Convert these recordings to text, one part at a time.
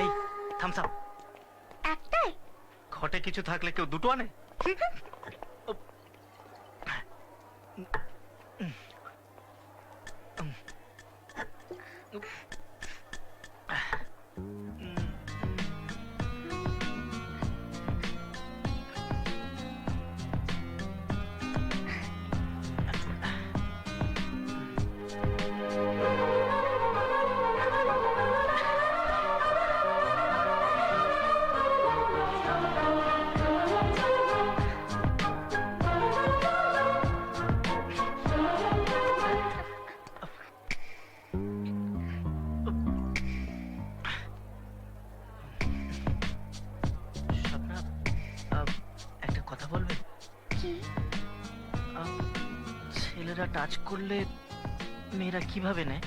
এই Thums up. একটাই? ঘটে কিছু থাকলে কেউ দুটো আনে? স্বপ্না, একটা কথা বলবে? কি? ছেলেরা টাচ করলে মেয়েরা কিভাবে নেয়,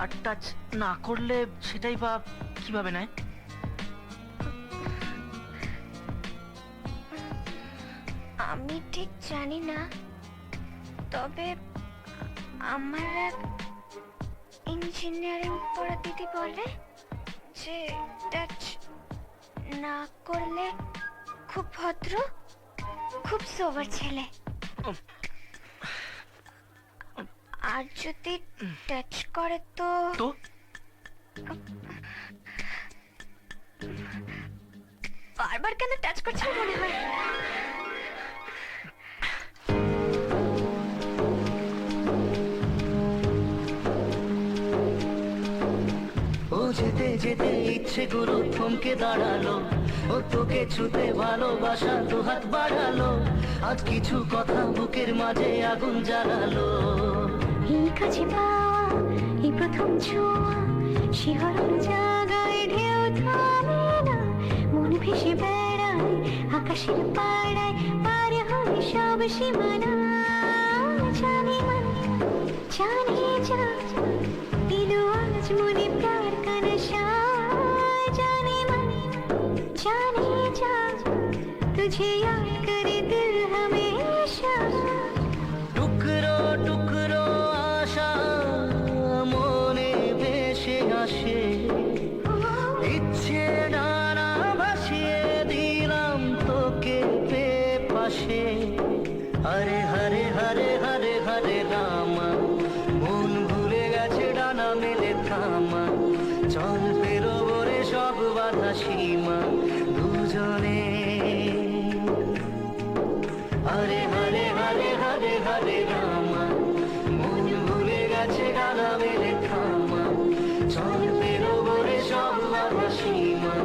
আর টাচ না করলে সেটাই বা কিভাবে নেয়? আমি ঠিক জানি না, তবে আমার এক ইঞ্জিনিয়ারিং পড়া দিদি বলে যে টাচ না করলে খুব ভদ্র, খুব সোবার ছেলে, আর যদি টাচ করে তো তো বারবার কেন টাচ করছে মনে হয়। ও যেতে যেতে ইচ্ছে গুলো থমকে দাঁড়ালো, ও তোকে ছুতে ভালোবাসা দু হাত বাড়ালো, আজ কিছু কথা বুকের মাঝে আগুন জ্বালালো। এই কাছে পাওয়া, এই প্রথম ছোঁয়া, শিহরণ জাগায় ঢেউ থামে না, মন ভেসে বেড়ায় আকাশের পাড়ায়, পার হয় সব সীমানা। জানি মন জানে যা, দিলো আজ মনে প্যার का नशा। जाने मन जाने जा, तुझे याद करे दिल हमेशा। টুকরো টুকরো আশা মনে ভেসে আসে, ইচ্ছে ডানা ভাসিয়ে দিলাম তোকে পেয়ে পাশে। হরে হরে হরে হরে হরে রামা, মন ভুলে গেছে ডানা মেলে থামা, চল পেরোবো রে সব বাধা সীমা দুজনে। হরে হরে হরে হরে হরে রামা, মন ভুলে গেছে ডানা মেলে থামা, চল পেরোবো রে সব বাধা সীমা